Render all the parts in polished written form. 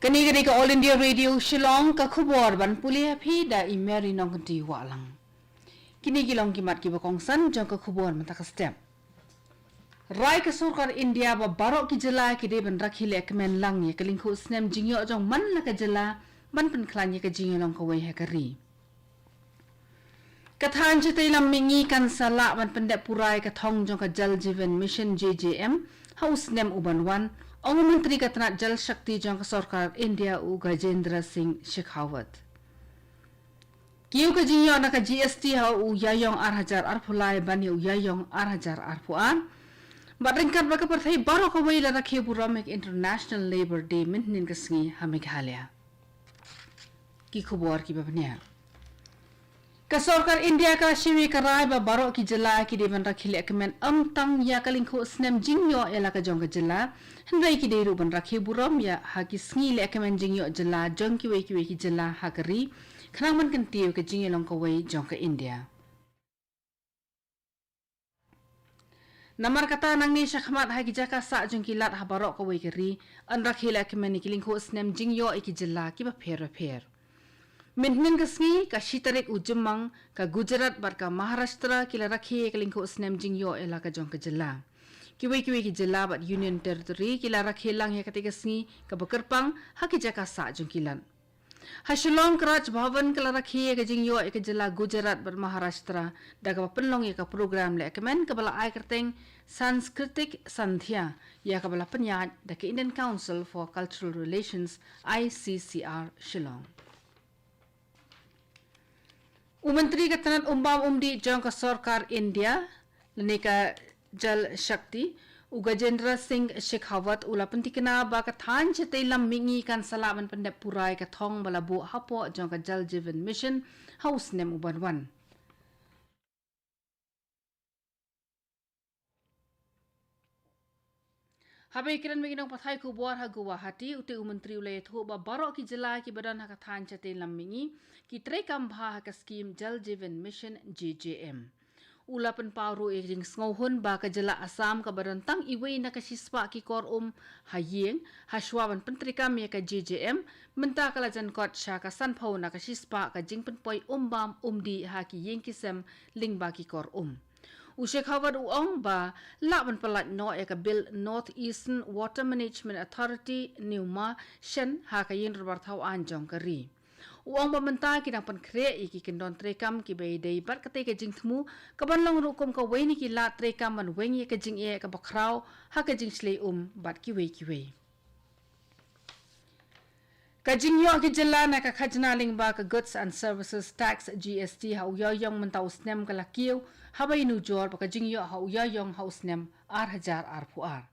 Kani ka All India Radio Shillong ka khubor ban pulia phi da imeri nong ti walang. Kini gilong kimat ki bakong san jong ka khubor mata ka step. Rai ka sarkar India ba barok ki jela ki de ban rakhi le kmen lang ye kaling khu snem jingyo jong man la ka jela ban pen khlan ye ka jingyo long ka wei ha ka ri. Kathan jete lam mingi kan sala ban pendek purai ka thong jong ka jal jivan mission JJM haus nem uban wan Ong Menteri Katanat Jal Shakti jang Sarkar India u Gajendra Singh Shekhawat. Kiu ka jingyo na ka GST ha u yayong arhajar arpulai bani u yayong arhajar arpuan. Badringkat baka parthai baro ka wai la rakhe buramik International Labour Day minnin ka sngi ha Meghalaya. Ki khubor ki babnya. Ka Sarkar India ka shiwi ka rai ba baro ki jela ki de ban rakhile ekmen amtang ya kalingkho snem jingyo ela ka jong ka jela hendai ki de ru ban rakhi buram ya ha ki sngi le ekmen jingyo jela jong ki wei ki jela ha kari khnang man kan tiu ka jingyo long ka wei jong ka India Namar kata nang ni shakhmat ha ki jaka sa jong ki lat ha baro ka wei kari an rakhile ekmen ni kalingkho snem jingyo ki jela ki ba pher Mintin ka sngi ka shitarik ujumang ka Gujarat bar ka Maharashtra kila rakhi kalingko snem jingyo ela ka jong ka jela. Kiwi ki jela bat Union Territory kila rakhi lang ya katika sngi ka bakarpang haki jaka sa jong kilan. Ha Shillong Raj Bhavan kila rakhi ka jingyo ka jela Gujarat bar Maharashtra daga penlong ya ka program le kemen ka bala ai kerteng Sanskritik Sandhya ya ka bala penyat da ka Indian Council for Cultural Relations ICCR Shillong. Menteri Katanat Umdi jong ka Sarkar India lanika Jal Shakti u Gajendra Singh Shekhawat ula pentikna ba ka than chete lam mingi kan salaman pendep purai ka thong balabu hapo jong ka Jal Jivan Mission house nem uban wan Habai kiran meginong pathai ku buar ha Guwahati uti Menteri ulay thu ba barok ki jela ki badan ha kathan chate lammingi ki tre kam bha ha ka scheme Jal Jivan Mission JJM ulapan paru ing sngohun ba ka jela Assam ka badan tang iwei na ka sispa ki kor hayeng haswaban pentrikam ya ka JJM menta kala jan kot sha ka sanpho na ka sispa ka jingpen poi bam umdi ha ki yeng kisem ling ba ki kor Shekhawat uong ba laban palat no e ka Bill North Eastern Water Management Authority Newma Shen ha ka yin robar thau anjong kari. Uong ba menta ki nang pankre i ki kendon trekam ki bay day bat ka te ka jing thmu ka banlong rukum ka weni ki la trekam man wengi ka jing e ka bakraw ha ka jing slay bat ki wei. Kajingyo ki jela na ka khajna ling ba ka Goods and Services Tax GST ha uyayong mentaw snem ka lakiw habay nujor pa kajingyo ha uyayong ha snem arhajar arpuar.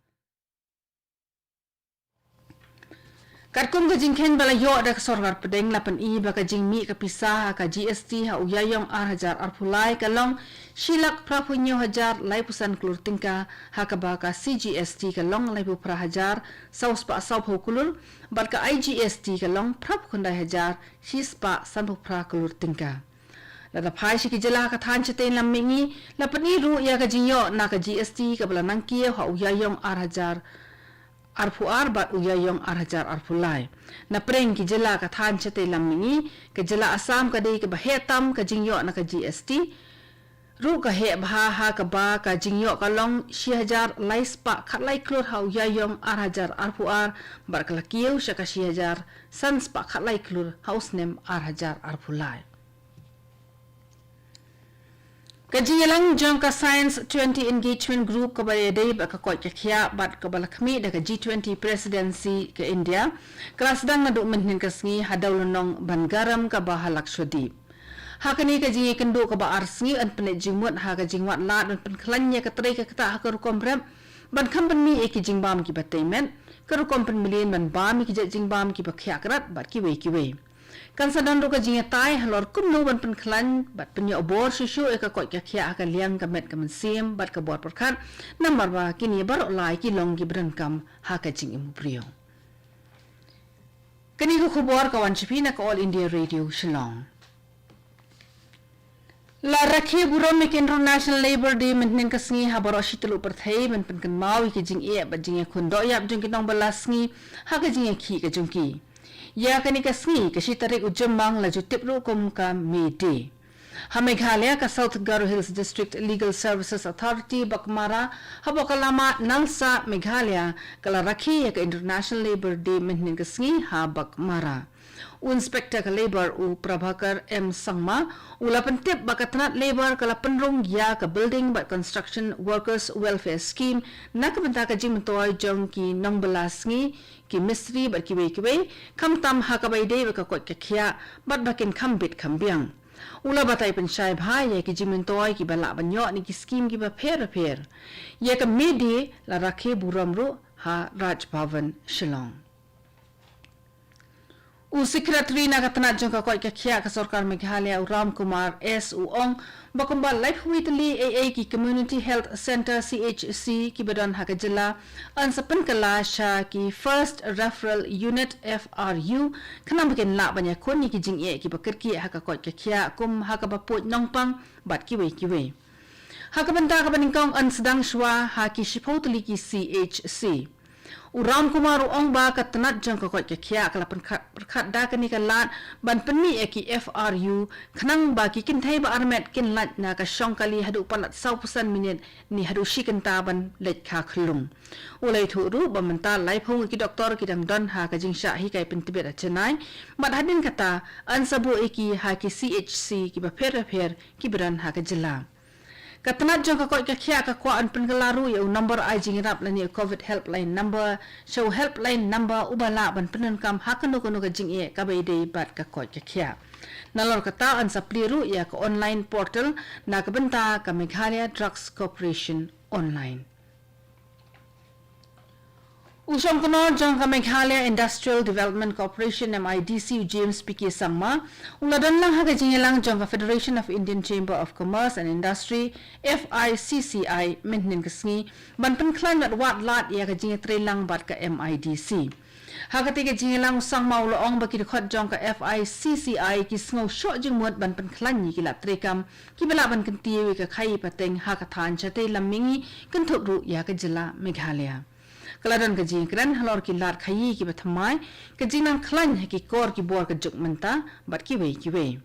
Karkum ka jingken bala yo da ka sorgar pedeng lapan i ba ka jingmi ka pisah ka GST ha uyayong arhajar arpulai kalong shilak prapunyo hajar laipusan klur tingka ha ka ba ka CGST ka long laipu prahajar saus pa saw kulur bat ka IGST ka long prap kundai hajar shispa sanpu pra kulur tingka. Lada pai shi ki jela ka than chaten lammingi lapan i ru ya ka jingyo na ka GST ka bala nangkie ha uyayong arhajar arpuar bat uyayong arhajar arpulai na preng ki jela ka than chate lammingi ka jela Assam ka dei ka bahetam ka jingyo na ka GST ru ka he bha ha ka ba ka jingyo ka long 6000 laispa khatlai klur ha uyayong arhajar arpuar bar ka lakieu sha ka 6000 sanspa khatlai klur hausnem arhajar arpulai Kajilang jong ka Science 20 Engagement Group ka bale day ba ka kot ka khia bat ka balakmi da ka G20 Presidency ka India kelas dang na dokument nin ka sngi hadawlonong bangaram ka bahalak shodi hakani ka jingi kendo ka ba arsngi an pene jingmut ha ka jingwat la dan pen klanya ka tre ka ta ha ka rukomrem ban company e ki jingbam ki bataymen ka rukom pen million ban bam ki jingbam ki ba khia krat bat ki wei kan sadan ro ka jinga tai halor kumno ban pen klan bat pen yo bor shishu e ka kot ka khia ka liang ka met ka man sim bat ka bor perkhan number ba kini bar lai ki long ki bran kam ha ka jing im brio kani ko khobor ka wan chipina ka All India Radio Shillong La rakhi burom mek International Labour Day menten ka sngi ha baro shitlu perthai men pen kan mau ki jing e ba jing e khun do yap jing ki nong balasngi ha ka jing e khi ka jung ki Ya kani ka sngi ka shitarik ujumang la jutip rukum ka midi. Ha Meghalaya ka South Garo Hills District Legal Services Authority bakmara habo kalama nalsa Meghalaya kala rakhi ya ka International Labor Day mehnin ka sngi ha bakmara. Inspector ka labor u Prabhakar M Sangma ula pentip bakatnat labor kala penrung ya ka building by construction workers welfare scheme nakabenta ka jimtoy jong ki nongbelas ngi ki mistri bat ki we kam tam ha ka bai de ka kot ka khia bat bakin khambit khambiang ula batai pensyai bhai ya ki jimtoy ki bala banyo ni ki scheme ki ba pher ya ka medi la rakhe buramru ha Raj Bhavan Shillong. Secretary na katanat jong ka koi ka khia ka sarkar Meghalaya Ram Kumar S Uong bakumba life witli AA ki Community Health Center CHC ki badan ha ka jilla an sapan kala sha ki First Referral Unit FRU kanam bikin la banya kon ni ki jing e ki bakir ki ha ka koi ka khia kum ha ka baput nongpang bat ki we ha ka banta ka baningkong an sedang shwa ha ki shipotli ki CHC Uram Kumar Uong ba katanat jang ka koi ka khia kala perkhat da kani ka lat ban penmi eki FRU khnang ba ki kin thai ba armet kin lat na ka shong kali hadu palat 100% minit ni hadu shikan ta ban let kha khlung ulai thu ru ba manta lai phung ki doktor ki dang don ha ka jing sha hi kai pen tibet a chenai mat hadin kata an sabu eki ha ki CHC ki ba pher ki bran ha ka jilla Katanat jong ka koi ka khia ka kwa an pengalaru ya number ai jing rap la ni COVID helpline number show helpline number ubala ban penan kam hakano kono ka jing e ka bai dei bat ka koi ka khia nalor kata an sapliru ya ka online portal na ka benta ka Meghalaya Drugs Corporation online Usong kono jong ka Meghalaya Industrial Development Corporation MIDC James P.K. Sangma uladan lang ha ka jingelang jong ka Federation of Indian Chamber of Commerce and Industry FICCI mehnin kasngi ban penklan mat wat lat ya ka jingetre lang bat ka MIDC ha ka tiga jingelang Sangma uloong baki khot jong ka FICCI ki sngo sho jing mot ban penklan ni ki lat trekam ki bala ban kentiwi ka khai pateng ha ka than chate lamingi kenthuk ru ya ka jila Meghalaya Kaladan ka jing kran halor ki lar khayi ki bathamai ka jinang khlan ki kor ki bor ka juk menta bat ki we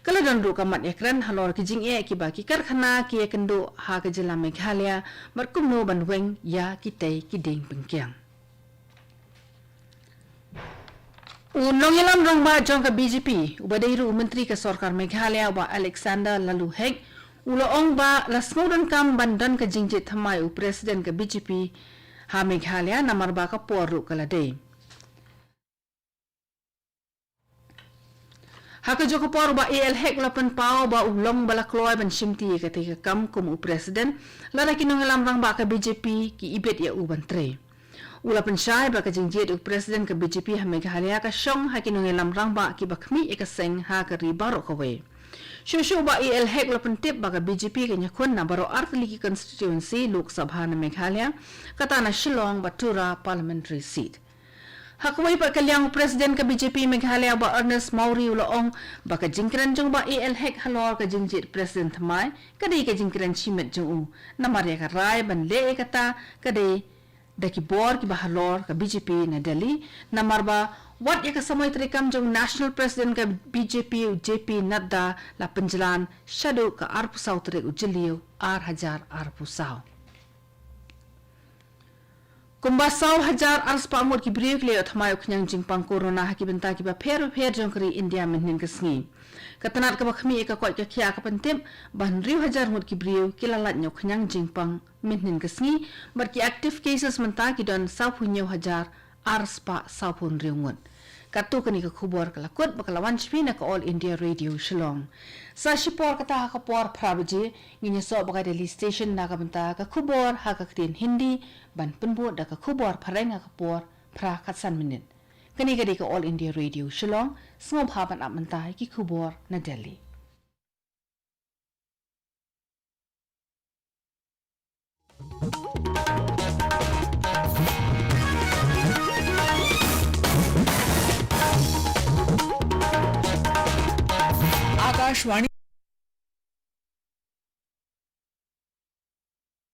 Kaladan ru ka mat ekran halor ki jing e ki ba ki karkhana ki ekendo ha ka jila Meghalaya mat kumno ban weng ya ki tei ki ding pengkyang Unong yalam rong ba jong ka BJP ubadairu menteri ka sarkar Meghalaya ba Alexander Lalu Hek uloong ba lasmodan kam bandan ka jingjit thamai u president ka BJP ha Meghalaya namar ba ka poru kalade ha ka joko por ba el hek lapan pau ba ulong bala kloy ban shimti ka te ka kam kum u president lara kinong lam rang ba ka BJP ki ibet ya u ban tre ulapan shai ba ka jingjet u president ka BJP ha Meghalaya ka shong ha kinong lam rang ba ki bakmi e ka seng ha ka ribaro ka we Shushu ba el hek la pentip ba ka BJP ka nyakun na baro artli ki constituency Lok Sabha na Meghalaya kata na Shillong Batura parliamentary seat. Hakwai pa kalyang president ka BJP Meghalaya ba Ernest Mauri uloong ba ka jingkran jong ba el hek halor ka jingjit president thamai kadai ka jingkran chimet jong u namarya ka rai ban le kata kadai daki bor ki ba halor ka BJP na Delhi namar ba Wat ya kasamay trikam jong national president ka BJP JP Nadda la penjalan shadow ka arpusaw trik ujiliw hajar arpusaw. Kumbasaw hajar arspa amur ki brief leo thamayo kanyang jingpang corona haki benta ki ba pher jong kari India menhin kasngi. Katanat ka bakhmi ka koi ka khia ka pentim ban riw hajar mut ki brief kilalat nyo kanyang jingpang menhin kasngi bar ki active cases menta ki don 10,000 arspa 10,000 riungut. Katu kani ka khubor kala kot bakalawan chpina ka All India Radio Shillong. Sa shipor kata ka por prabaji nginya so baka Delhi station na ka banta ka khubor ha ka ktin Hindi ban penbo da ka khubor phareng ka por pra khatsan minute. Kani ka All India Radio Shillong snob haban amanta ki khubor na Delhi. Akashvani